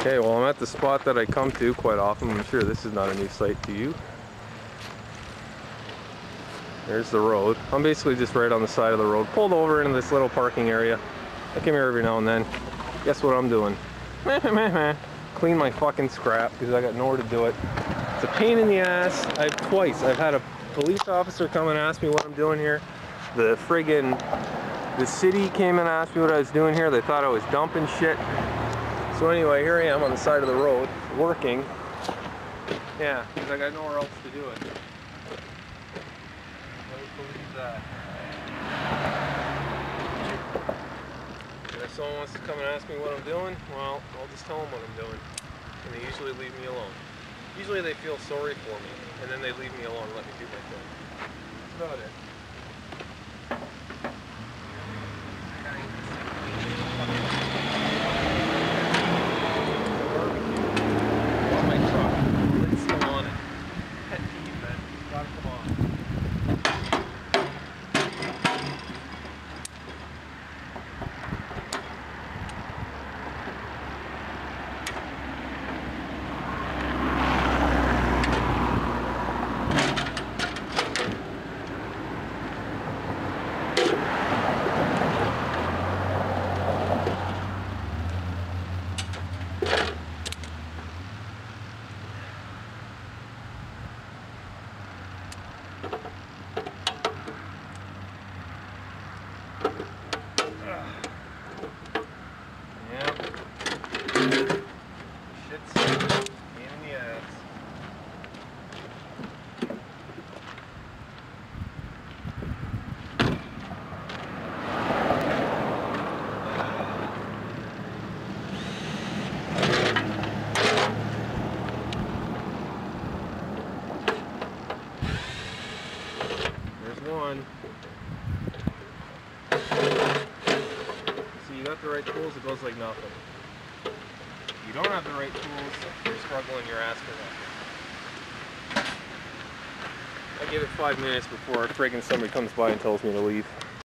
Okay, well, I'm at the spot that I come to quite often. I'm sure this is not a new sight to you. There's the road. I'm basically just right on the side of the road, pulled over into this little parking area. I come here every now and then. Guess what I'm doing? Clean my fucking scrap because I got nowhere to do it. It's a pain in the ass. I've had a police officer come and ask me what I'm doing here. The city came and asked me what I was doing here. They thought I was dumping shit. So anyway, here I am on the side of the road, working. Yeah, because I got nowhere else to do it. Don't believe that. And if someone wants to come and ask me what I'm doing, well, I'll just tell them what I'm doing. And they usually leave me alone. Usually they feel sorry for me, and then they leave me alone and let me do my thing. That's about it. One. So you got the right tools, it goes like nothing. You don't have the right tools, you're struggling your ass for that. I give it 5 minutes before friggin' somebody comes by and tells me to leave.